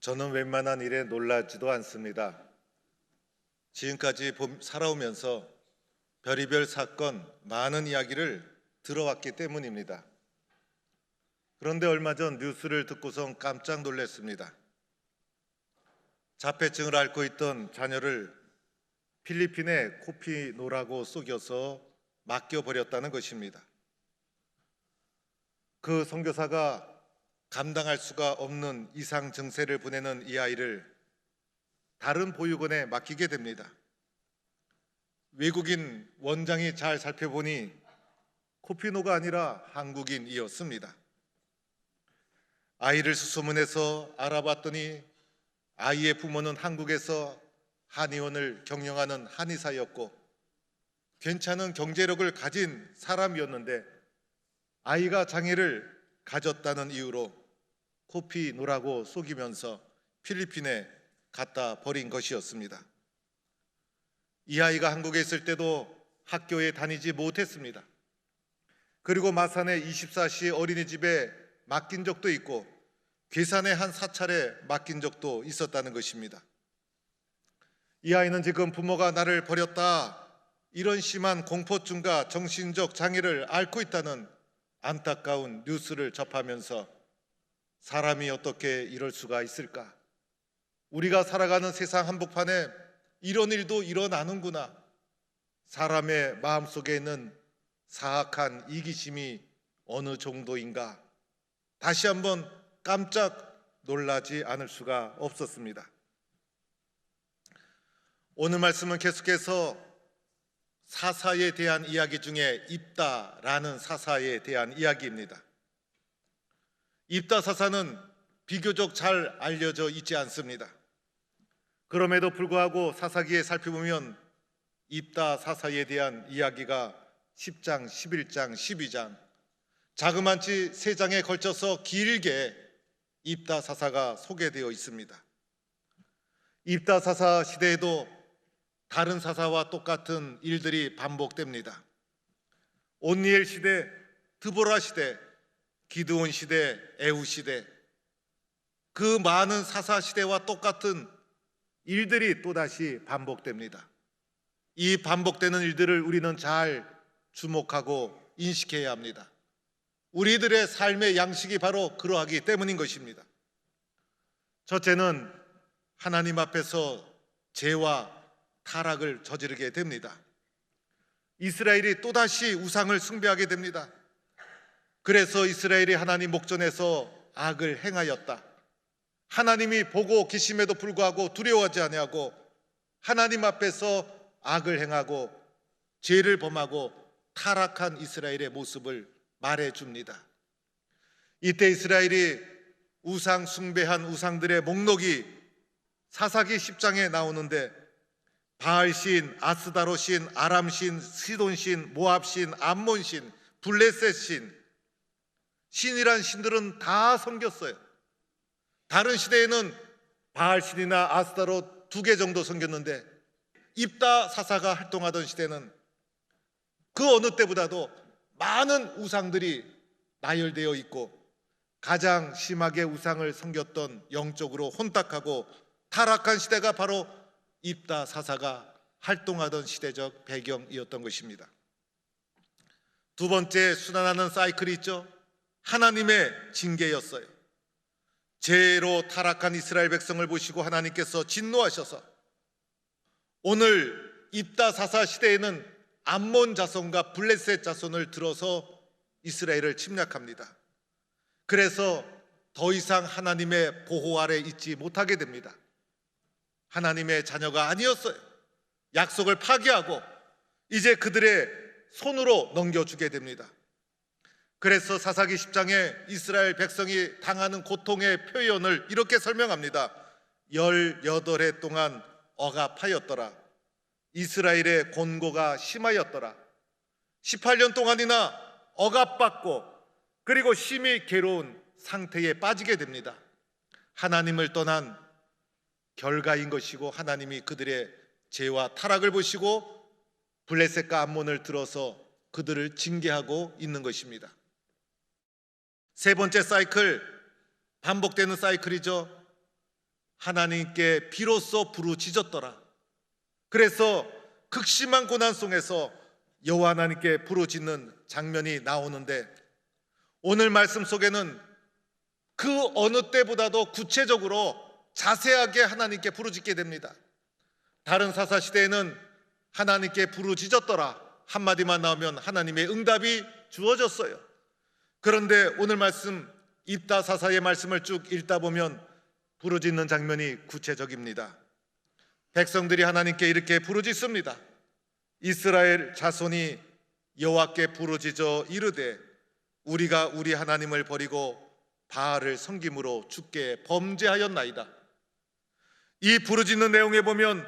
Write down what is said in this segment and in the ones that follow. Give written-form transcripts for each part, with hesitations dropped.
저는 웬만한 일에 놀라지도 않습니다. 지금까지 살아오면서 별의별 사건, 많은 이야기를 들어왔기 때문입니다. 그런데 얼마 전 뉴스를 듣고선 깜짝 놀랐습니다. 자폐증을 앓고 있던 자녀를 필리핀에 코피노라고 속여서 맡겨버렸다는 것입니다. 그 선교사가 감당할 수가 없는 이상 증세를 보내는 이 아이를 다른 보육원에 맡기게 됩니다. 외국인 원장이 잘 살펴보니 코피노가 아니라 한국인이었습니다. 아이를 수소문해서 알아봤더니 아이의 부모는 한국에서 한의원을 경영하는 한의사였고 괜찮은 경제력을 가진 사람이었는데 아이가 장애를 가졌다는 이유로 코피노라고 속이면서 필리핀에 갖다 버린 것이었습니다. 이 아이가 한국에 있을 때도 학교에 다니지 못했습니다. 그리고 마산의 24시 어린이집에 맡긴 적도 있고 괴산에 한 사찰에 맡긴 적도 있었다는 것입니다. 이 아이는 지금 부모가 나를 버렸다, 이런 심한 공포증과 정신적 장애를 앓고 있다는 안타까운 뉴스를 접하면서 사람이 어떻게 이럴 수가 있을까? 우리가 살아가는 세상 한복판에 이런 일도 일어나는구나. 사람의 마음속에 있는 사악한 이기심이 어느 정도인가? 다시 한번 깜짝 놀라지 않을 수가 없었습니다. 오늘 말씀은 계속해서 사사에 대한 이야기 중에 입다라는 사사에 대한 이야기입니다. 입다 사사는 비교적 잘 알려져 있지 않습니다. 그럼에도 불구하고 사사기에 살펴보면 입다 사사에 대한 이야기가 10장, 11장, 12장 자그만치 3장에 걸쳐서 길게 입다 사사가 소개되어 있습니다. 입다 사사 시대에도 다른 사사와 똑같은 일들이 반복됩니다. 온니엘 시대, 드보라 시대, 기드온 시대, 에후 시대, 그 많은 사사 시대와 똑같은 일들이 또다시 반복됩니다. 이 반복되는 일들을 우리는 잘 주목하고 인식해야 합니다. 우리들의 삶의 양식이 바로 그러하기 때문인 것입니다. 첫째는 하나님 앞에서 죄와 타락을 저지르게 됩니다. 이스라엘이 또다시 우상을 숭배하게 됩니다. 그래서 이스라엘이 하나님 목전에서 악을 행하였다. 하나님이 보고 계심에도 불구하고 두려워하지 아니하고 하나님 앞에서 악을 행하고 죄를 범하고 타락한 이스라엘의 모습을 말해줍니다. 이때 이스라엘이 우상 숭배한 우상들의 목록이 사사기 10장에 나오는데 바알신, 아스다롯신, 아람신, 시돈신, 모압신, 암몬신, 블레셋신, 신이란 신들은 다 섬겼어요. 다른 시대에는 바알신이나 아스다롯 2개 정도 섬겼는데 입다 사사가 활동하던 시대는 그 어느 때보다도 많은 우상들이 나열되어 있고 가장 심하게 우상을 섬겼던 영적으로 혼탁하고 타락한 시대가 바로 입다 사사가 활동하던 시대적 배경이었던 것입니다. 두 번째 순환하는 사이클이 있죠. 하나님의 징계였어요. 죄로 타락한 이스라엘 백성을 보시고 하나님께서 진노하셔서 오늘 입다 사사 시대에는 암몬 자손과 블레셋 자손을 들어서 이스라엘을 침략합니다. 그래서 더 이상 하나님의 보호 아래 있지 못하게 됩니다. 하나님의 자녀가 아니었어요. 약속을 파기하고 이제 그들의 손으로 넘겨주게 됩니다. 그래서 사사기 10장에 이스라엘 백성이 당하는 고통의 표현을 이렇게 설명합니다. 18해 동안 억압하였더라. 이스라엘의 곤고가 심하였더라. 18년 동안이나 억압받고 그리고 심히 괴로운 상태에 빠지게 됩니다. 하나님을 떠난 결과인 것이고 하나님이 그들의 죄와 타락을 보시고 블레셋과 암몬을 들어서 그들을 징계하고 있는 것입니다. 세 번째 사이클, 반복되는 사이클이죠. 하나님께 비로소 부르짖었더라. 그래서 극심한 고난 속에서 여호와 하나님께 부르짖는 장면이 나오는데, 오늘 말씀 속에는 그 어느 때보다도 구체적으로 자세하게 하나님께 부르짖게 됩니다. 다른 사사시대에는 하나님께 부르짖었더라 한마디만 나오면 하나님의 응답이 주어졌어요. 그런데 오늘 말씀 입다 사사의 말씀을 쭉 읽다 보면 부르짖는 장면이 구체적입니다. 백성들이 하나님께 이렇게 부르짖습니다. 이스라엘 자손이 여호와께 부르짖어 이르되 우리가 우리 하나님을 버리고 바알을 섬김으로 주께 범죄하였나이다. 이 부르짖는 내용에 보면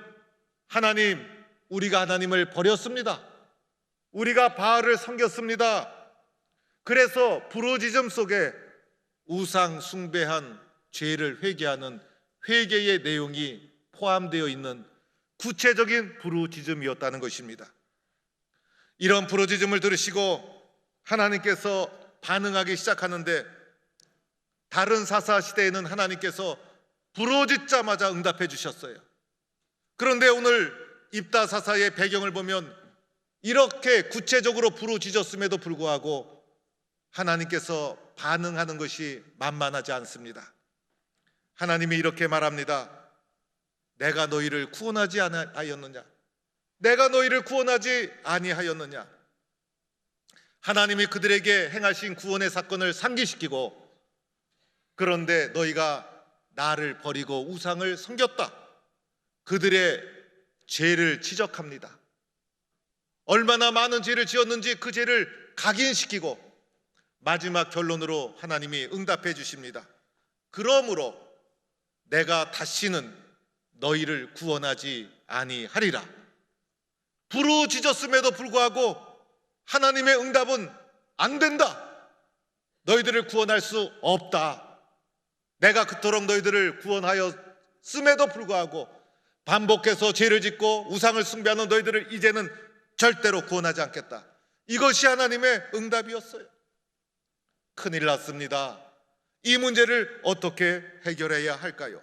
하나님, 우리가 하나님을 버렸습니다. 우리가 바알을 섬겼습니다. 그래서 부르짖음 속에 우상 숭배한 죄를 회개하는 회개의 내용이 포함되어 있는 구체적인 부르짖음이었다는 것입니다. 이런 부르짖음을 들으시고 하나님께서 반응하기 시작하는데, 다른 사사 시대에는 하나님께서 부르짖자마자 응답해 주셨어요. 그런데 오늘 입다 사사의 배경을 보면 이렇게 구체적으로 부르짖었음에도 불구하고 하나님께서 반응하는 것이 만만하지 않습니다. 하나님이 이렇게 말합니다. 내가 너희를 구원하지 아니하였느냐? 내가 너희를 구원하지 아니하였느냐? 하나님이 그들에게 행하신 구원의 사건을 상기시키고, 그런데 너희가 나를 버리고 우상을 섬겼다. 그들의 죄를 지적합니다. 얼마나 많은 죄를 지었는지 그 죄를 각인시키고 마지막 결론으로 하나님이 응답해 주십니다. 그러므로 내가 다시는 너희를 구원하지 아니하리라. 부르짖었음에도 불구하고 하나님의 응답은 안 된다. 너희들을 구원할 수 없다. 내가 그토록 너희들을 구원하였음에도 불구하고 반복해서 죄를 짓고 우상을 숭배하는 너희들을 이제는 절대로 구원하지 않겠다. 이것이 하나님의 응답이었어요. 큰일 났습니다. 이 문제를 어떻게 해결해야 할까요?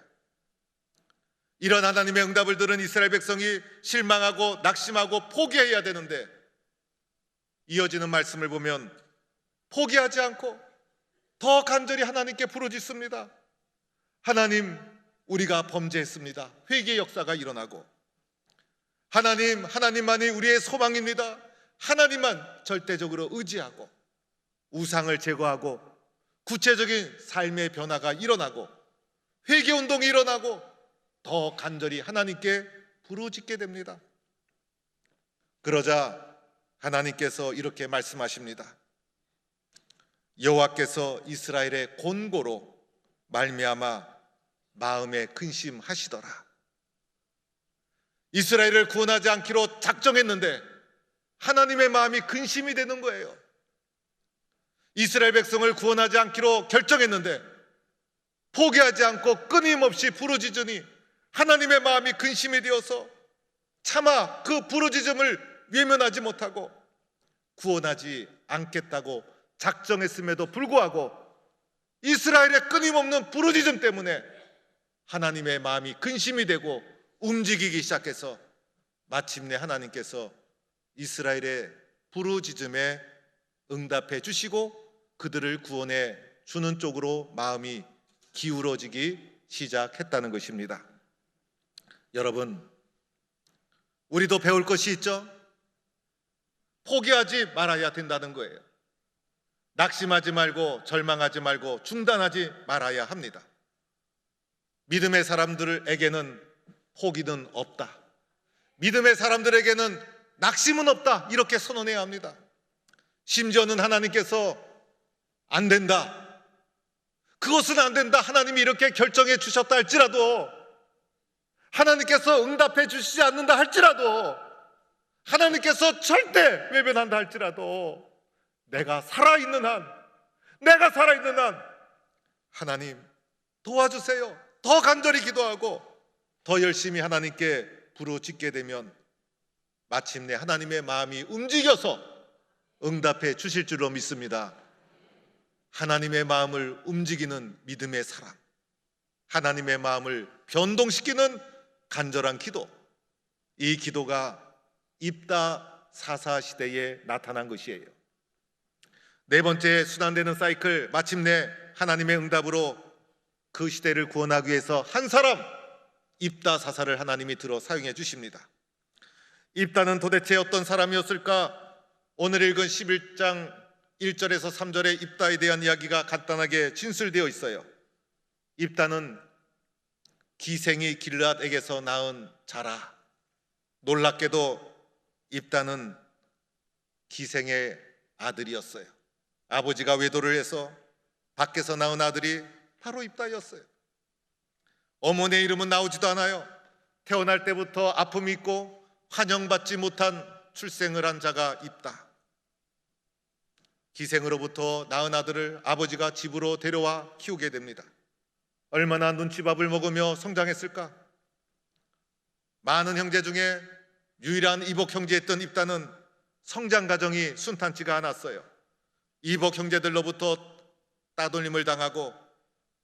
이런 하나님의 응답을 들은 이스라엘 백성이 실망하고 낙심하고 포기해야 되는데, 이어지는 말씀을 보면 포기하지 않고 더 간절히 하나님께 부르짖습니다. 하나님, 우리가 범죄했습니다. 회개의 역사가 일어나고, 하나님, 하나님만이 우리의 소망입니다. 하나님만 절대적으로 의지하고 우상을 제거하고 구체적인 삶의 변화가 일어나고 회개운동이 일어나고 더 간절히 하나님께 부르짖게 됩니다. 그러자 하나님께서 이렇게 말씀하십니다. 여호와께서 이스라엘의 곤고로 말미암아 마음에 근심하시더라. 이스라엘을 구원하지 않기로 작정했는데 하나님의 마음이 근심이 되는 거예요. 이스라엘 백성을 구원하지 않기로 결정했는데 포기하지 않고 끊임없이 부르짖으니 하나님의 마음이 근심이 되어서 차마 그 부르짖음을 외면하지 못하고 구원하지 않겠다고 작정했음에도 불구하고 이스라엘의 끊임없는 부르짖음 때문에 하나님의 마음이 근심이 되고 움직이기 시작해서 마침내 하나님께서 이스라엘의 부르짖음에 응답해 주시고 그들을 구원해 주는 쪽으로 마음이 기울어지기 시작했다는 것입니다. 여러분, 우리도 배울 것이 있죠? 포기하지 말아야 된다는 거예요. 낙심하지 말고 절망하지 말고 중단하지 말아야 합니다. 믿음의 사람들에게는 포기는 없다. 믿음의 사람들에게는 낙심은 없다. 이렇게 선언해야 합니다. 심지어는 하나님께서 안 된다, 그것은 안 된다, 하나님이 이렇게 결정해 주셨다 할지라도, 하나님께서 응답해 주시지 않는다 할지라도, 하나님께서 절대 외면한다 할지라도 내가 살아있는 한 하나님 도와주세요. 더 간절히 기도하고 더 열심히 하나님께 부르짖게 되면 마침내 하나님의 마음이 움직여서 응답해 주실 줄로 믿습니다. 하나님의 마음을 움직이는 믿음의 사람, 하나님의 마음을 변동시키는 간절한 기도, 이 기도가 입다 사사 시대에 나타난 것이에요. 네 번째 순환되는 사이클, 마침내 하나님의 응답으로 그 시대를 구원하기 위해서 한 사람, 입다 사사를 하나님이 들어 사용해 주십니다. 입다는 도대체 어떤 사람이었을까? 오늘 읽은 11장 1절에서 3절의 입다에 대한 이야기가 간단하게 진술되어 있어요. 입다는 기생이 길르앗에게서 낳은 자라. 놀랍게도 입다는 기생의 아들이었어요. 아버지가 외도를 해서 밖에서 낳은 아들이 바로 입다였어요. 어머니의 이름은 나오지도 않아요. 태어날 때부터 아픔이 있고 환영받지 못한 출생을 한 자가 입다. 기생으로부터 낳은 아들을 아버지가 집으로 데려와 키우게 됩니다. 얼마나 눈치밥을 먹으며 성장했을까? 많은 형제 중에 유일한 이복 형제였던 입다는 성장 과정이 순탄치가 않았어요. 이복 형제들로부터 따돌림을 당하고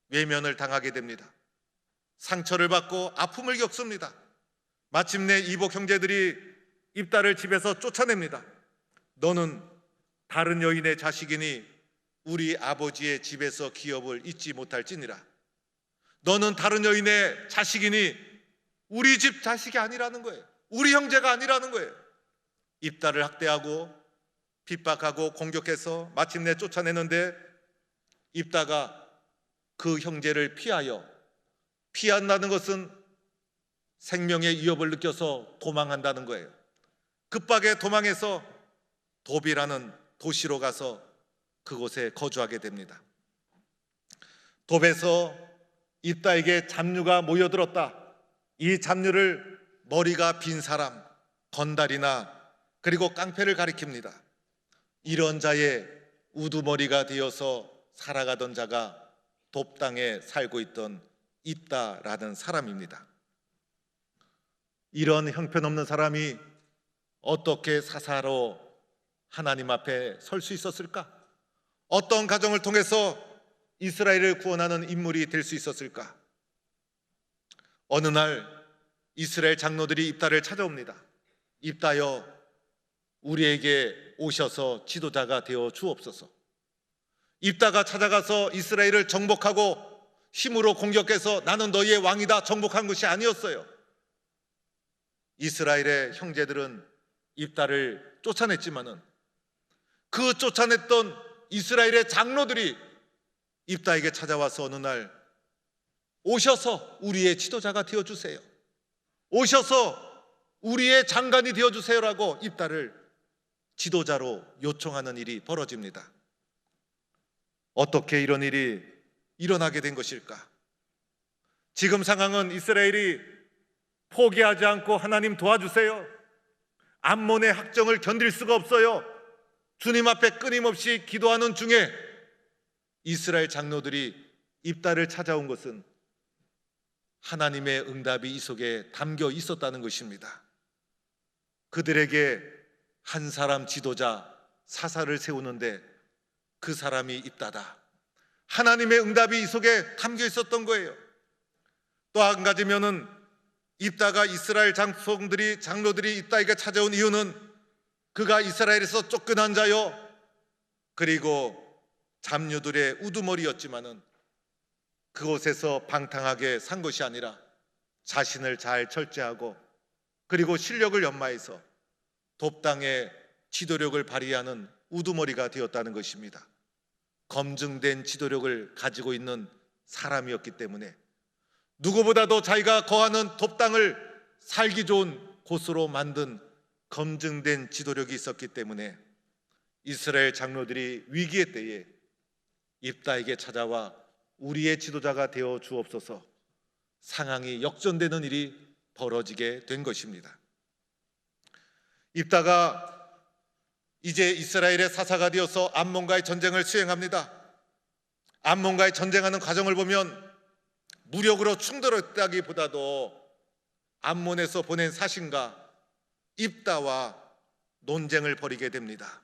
외면을 당하게 됩니다. 상처를 받고 아픔을 겪습니다. 마침내 이복 형제들이 입다를 집에서 쫓아냅니다. 너는 다른 여인의 자식이니 우리 아버지의 집에서 기업을 잊지 못할지니라. 너는 다른 여인의 자식이니 우리 집 자식이 아니라는 거예요. 우리 형제가 아니라는 거예요. 입다를 학대하고 핍박하고 공격해서 마침내 쫓아내는데 입다가 그 형제를 피한다는 것은 생명의 위협을 느껴서 도망한다는 거예요. 급하게 도망해서 돕이라는 도시로 가서 그곳에 거주하게 됩니다. 돕에서 입다에게 잡류가 모여들었다. 이 잡류를 머리가 빈 사람, 건달이나 그리고 깡패를 가리킵니다. 이런 자의 우두머리가 되어서 살아가던 자가 돕 땅에 살고 있던 입다라는 사람입니다. 이런 형편없는 사람이 어떻게 사사로 하나님 앞에 설 수 있었을까? 어떤 가정을 통해서 이스라엘을 구원하는 인물이 될 수 있었을까? 어느 날 이스라엘 장로들이 입다를 찾아옵니다. 입다여, 우리에게 오셔서 지도자가 되어 주옵소서. 입다가 찾아가서 이스라엘을 정복하고 힘으로 공격해서 나는 너희의 왕이다 정복한 것이 아니었어요. 이스라엘의 형제들은 입다를 쫓아냈지만은 그 쫓아냈던 이스라엘의 장로들이 입다에게 찾아와서 어느 날 오셔서 우리의 지도자가 되어주세요, 오셔서 우리의 장관이 되어주세요라고 입다를 지도자로 요청하는 일이 벌어집니다. 어떻게 이런 일이 일어나게 된 것일까? 지금 상황은 이스라엘이 포기하지 않고 하나님 도와주세요, 암몬의 학정을 견딜 수가 없어요, 주님 앞에 끊임없이 기도하는 중에 이스라엘 장로들이 입다를 찾아온 것은 하나님의 응답이 이 속에 담겨 있었다는 것입니다. 그들에게 한 사람 지도자, 사사를 세우는데 그 사람이 입다다. 하나님의 응답이 이 속에 담겨 있었던 거예요. 또 한 가지면은 입다가 이스라엘 장로들이 입다에게 찾아온 이유는 그가 이스라엘에서 쫓겨난 자요, 그리고 잡류들의 우두머리였지만은 그곳에서 방탕하게 산 것이 아니라 자신을 잘 절제하고 그리고 실력을 연마해서 돕당의 지도력을 발휘하는 우두머리가 되었다는 것입니다. 검증된 지도력을 가지고 있는 사람이었기 때문에 누구보다도 자기가 거하는 돕당을 살기 좋은 곳으로 만든 검증된 지도력이 있었기 때문에 이스라엘 장로들이 위기의 때에 입다에게 찾아와 우리의 지도자가 되어 주옵소서, 상황이 역전되는 일이 벌어지게 된 것입니다. 입다가 이제 이스라엘의 사사가 되어서 암몬과의 전쟁을 수행합니다. 암몬과의 전쟁하는 과정을 보면 무력으로 충돌했다기보다도 암몬에서 보낸 사신과 입다와 논쟁을 벌이게 됩니다.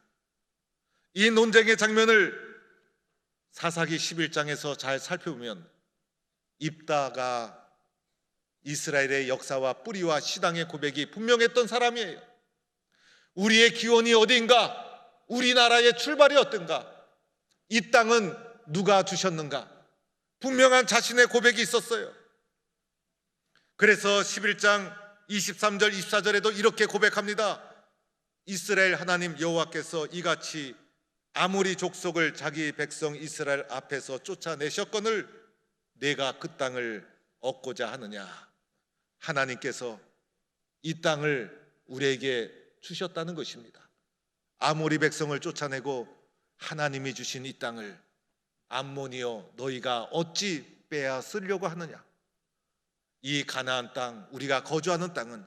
이 논쟁의 장면을 사사기 11장에서 잘 살펴보면 입다가 이스라엘의 역사와 뿌리와 신앙의 고백이 분명했던 사람이에요. 우리의 기원이 어디인가? 우리나라의 출발이 어떤가? 이 땅은 누가 주셨는가? 분명한 자신의 고백이 있었어요. 그래서 11장 23절 24절에도 이렇게 고백합니다. 이스라엘 하나님 여호와께서 이같이 아모리 족속을 자기 백성 이스라엘 앞에서 쫓아내셨거늘 내가 그 땅을 얻고자 하느냐. 하나님께서 이 땅을 우리에게 주셨다는 것입니다. 아모리 백성을 쫓아내고 하나님이 주신 이 땅을 암몬이여 너희가 어찌 빼앗으려고 하느냐. 이 가나안 땅, 우리가 거주하는 땅은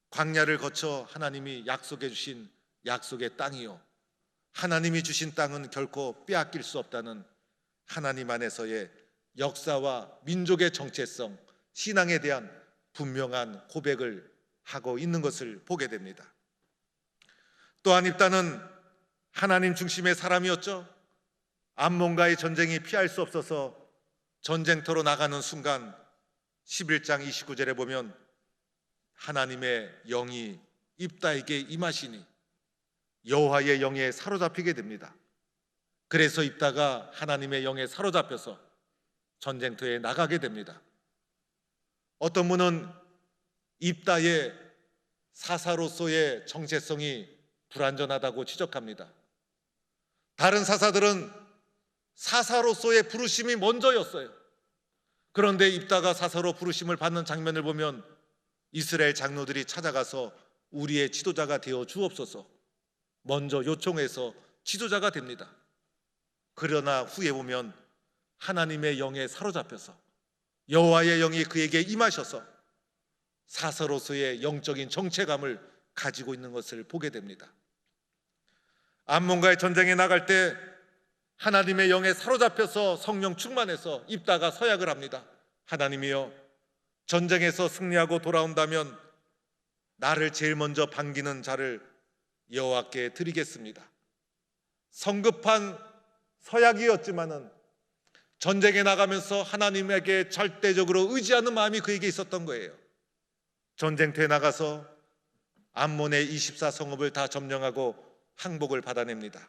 광야를 거쳐 하나님이 약속해 주신 약속의 땅이요, 하나님이 주신 땅은 결코 빼앗길 수 없다는 하나님 안에서의 역사와 민족의 정체성, 신앙에 대한 분명한 고백을 하고 있는 것을 보게 됩니다. 또한 입다는 하나님 중심의 사람이었죠. 암몬과의 전쟁이 피할 수 없어서 전쟁터로 나가는 순간 11장 29절에 보면 하나님의 영이 입다에게 임하시니 여호와의 영에 사로잡히게 됩니다. 그래서 입다가 하나님의 영에 사로잡혀서 전쟁터에 나가게 됩니다. 어떤 분은 입다의 사사로서의 정체성이 불완전하다고 지적합니다. 다른 사사들은 사사로서의 부르심이 먼저였어요. 그런데 입다가 사사로 부르심을 받는 장면을 보면 이스라엘 장로들이 찾아가서 우리의 지도자가 되어 주옵소서 먼저 요청해서 지도자가 됩니다. 그러나 후에 보면 하나님의 영에 사로잡혀서 여호와의 영이 그에게 임하셔서 사사로서의 영적인 정체감을 가지고 있는 것을 보게 됩니다. 암몬과의 전쟁에 나갈 때 하나님의 영에 사로잡혀서 성령 충만해서 입다가 서약을 합니다. 하나님이여, 전쟁에서 승리하고 돌아온다면 나를 제일 먼저 반기는 자를 여호와께 드리겠습니다. 성급한 서약이었지만은 전쟁에 나가면서 하나님에게 절대적으로 의지하는 마음이 그에게 있었던 거예요. 전쟁터에 나가서 암몬의 24성읍을 다 점령하고 항복을 받아냅니다.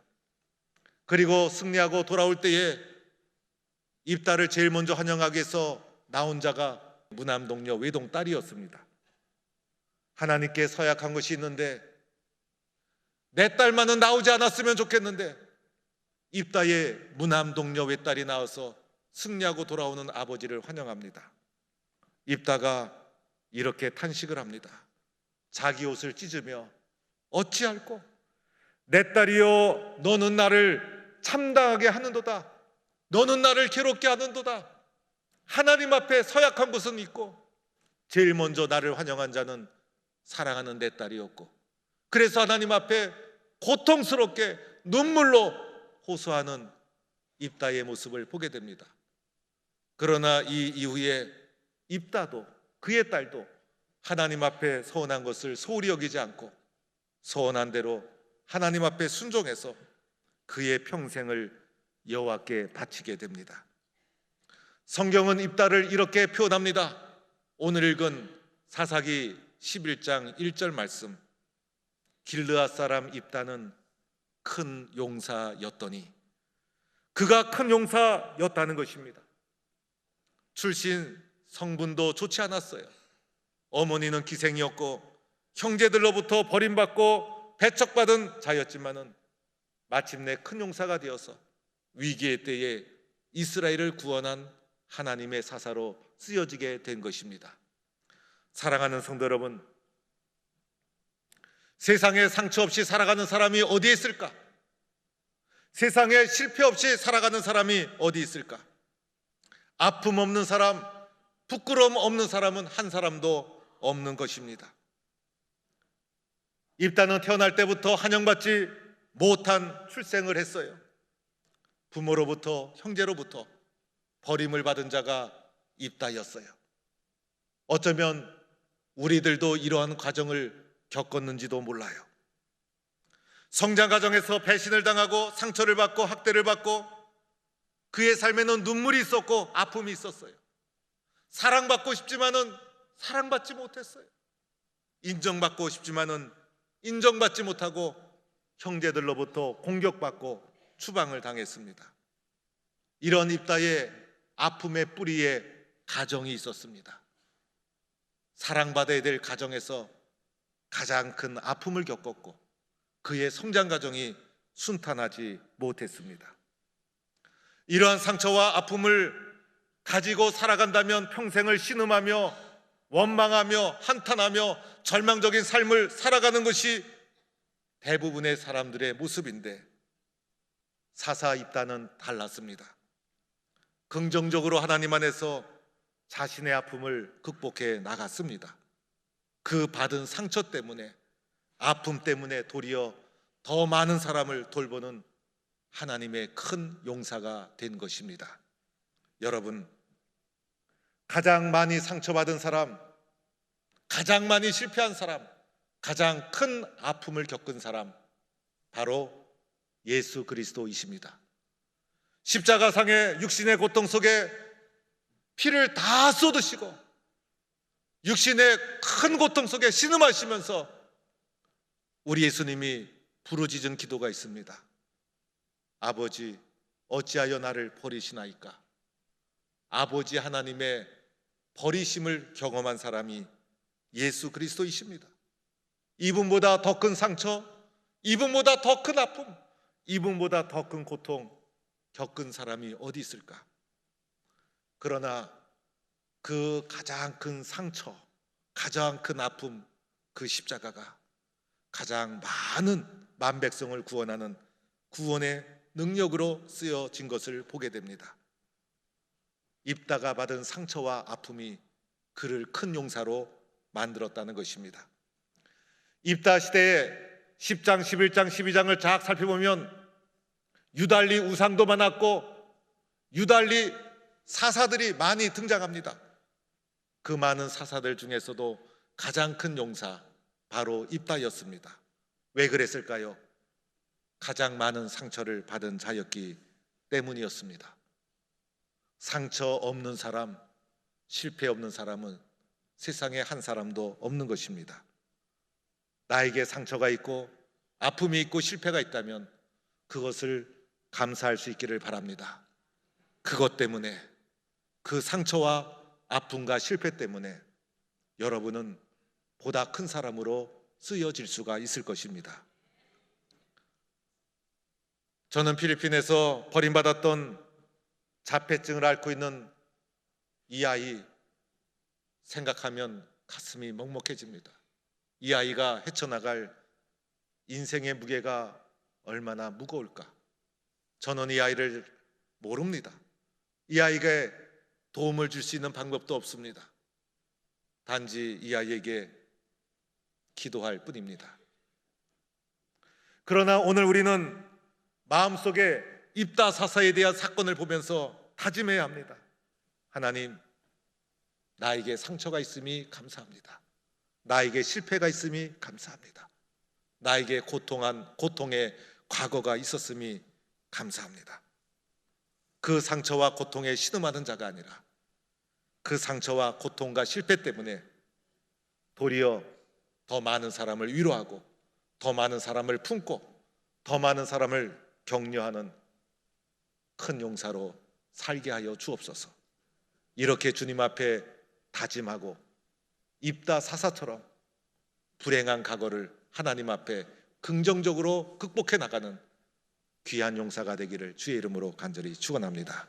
그리고 승리하고 돌아올 때에 입다를 제일 먼저 환영하기 위해서 나온 자가 무남동녀 외동딸이었습니다. 하나님께 서약한 것이 있는데 내 딸만은 나오지 않았으면 좋겠는데 입다의 무남동녀 외딸이 나와서 승리하고 돌아오는 아버지를 환영합니다. 입다가 이렇게 탄식을 합니다. 자기 옷을 찢으며 어찌할꼬? 내 딸이여, 너는 나를 참다하게 하는도다. 너는 나를 괴롭게 하는도다. 하나님 앞에 서약한 것은 있고 제일 먼저 나를 환영한 자는 사랑하는 내 딸이었고, 그래서 하나님 앞에 고통스럽게 눈물로 호소하는 입다의 모습을 보게 됩니다. 그러나 이 이후에 입다도 그의 딸도 하나님 앞에 서원한 것을 소홀히 여기지 않고 서원한 대로 하나님 앞에 순종해서 그의 평생을 여호와께 바치게 됩니다. 성경은 입다를 이렇게 표현합니다. 오늘 읽은 사사기 11장 1절 말씀, 길르앗 사람 입다는 큰 용사였더니, 그가 큰 용사였다는 것입니다. 출신 성분도 좋지 않았어요. 어머니는 기생이었고 형제들로부터 버림받고 배척받은 자였지만은 마침내 큰 용사가 되어서 위기의 때에 이스라엘을 구원한 하나님의 사사로 쓰여지게 된 것입니다. 사랑하는 성도 여러분, 세상에 상처 없이 살아가는 사람이 어디에 있을까? 세상에 실패 없이 살아가는 사람이 어디 있을까? 아픔 없는 사람, 부끄러움 없는 사람은 한 사람도 없는 것입니다. 입다는 태어날 때부터 환영받지 못한 출생을 했어요. 부모로부터, 형제로부터 버림을 받은 자가 입다였어요. 어쩌면 우리들도 이러한 과정을 겪었는지도 몰라요. 성장 과정에서 배신을 당하고 상처를 받고 학대를 받고 그의 삶에는 눈물이 있었고 아픔이 있었어요. 사랑받고 싶지만은 사랑받지 못했어요. 인정받고 싶지만은 인정받지 못하고 형제들로부터 공격받고 추방을 당했습니다. 이런 입다의 아픔의 뿌리에 가정이 있었습니다. 사랑받아야 될 가정에서 가장 큰 아픔을 겪었고 그의 성장 과정이 순탄하지 못했습니다. 이러한 상처와 아픔을 가지고 살아간다면 평생을 신음하며 원망하며 한탄하며 절망적인 삶을 살아가는 것이 대부분의 사람들의 모습인데 사사 입다는 달랐습니다. 긍정적으로 하나님 안에서 자신의 아픔을 극복해 나갔습니다. 그 받은 상처 때문에, 아픔 때문에 도리어 더 많은 사람을 돌보는 하나님의 큰 용사가 된 것입니다. 여러분, 가장 많이 상처받은 사람, 가장 많이 실패한 사람, 가장 큰 아픔을 겪은 사람, 바로 예수 그리스도이십니다. 십자가상의 육신의 고통 속에 피를 다 쏟으시고 육신의 큰 고통 속에 신음하시면서 우리 예수님이 부르짖은 기도가 있습니다. 아버지, 어찌하여 나를 버리시나이까? 아버지 하나님의 버리심을 경험한 사람이 예수 그리스도이십니다. 이분보다 더 큰 상처, 이분보다 더 큰 아픔, 이분보다 더 큰 고통 겪은 사람이 어디 있을까? 그러나 그 가장 큰 상처, 가장 큰 아픔, 그 십자가가 가장 많은 만백성을 구원하는 구원의 능력으로 쓰여진 것을 보게 됩니다. 입다가 받은 상처와 아픔이 그를 큰 용사로 만들었다는 것입니다. 입다 시대에 10장, 11장, 12장을 쫙 살펴보면 유달리 우상도 많았고 유달리 사사들이 많이 등장합니다. 그 많은 사사들 중에서도 가장 큰 용사 바로 입다였습니다. 왜 그랬을까요? 가장 많은 상처를 받은 자였기 때문이었습니다. 상처 없는 사람, 실패 없는 사람은 세상에 한 사람도 없는 것입니다. 나에게 상처가 있고 아픔이 있고 실패가 있다면 그것을 감사할 수 있기를 바랍니다. 그것 때문에, 그 상처와 아픔과 실패 때문에 여러분은 보다 큰 사람으로 쓰여질 수가 있을 것입니다. 저는 필리핀에서 버림받았던 자폐증을 앓고 있는 이 아이 생각하면 가슴이 먹먹해집니다. 이 아이가 헤쳐나갈 인생의 무게가 얼마나 무거울까? 저는 이 아이를 모릅니다. 이 아이에게 도움을 줄 수 있는 방법도 없습니다. 단지 이 아이에게 기도할 뿐입니다. 그러나 오늘 우리는 마음속에 입다사사에 대한 사건을 보면서 다짐해야 합니다. 하나님, 나에게 상처가 있음이 감사합니다. 나에게 실패가 있음이 감사합니다. 나에게 고통의 과거가 있었음이 감사합니다. 그 상처와 고통에 신음하는 자가 아니라 그 상처와 고통과 실패 때문에 도리어 더 많은 사람을 위로하고 더 많은 사람을 품고 더 많은 사람을 격려하는 큰 용사로 살게 하여 주옵소서. 이렇게 주님 앞에 다짐하고 입다사사처럼 불행한 과거를 하나님 앞에 긍정적으로 극복해 나가는 귀한 용사가 되기를 주의 이름으로 간절히 축원합니다.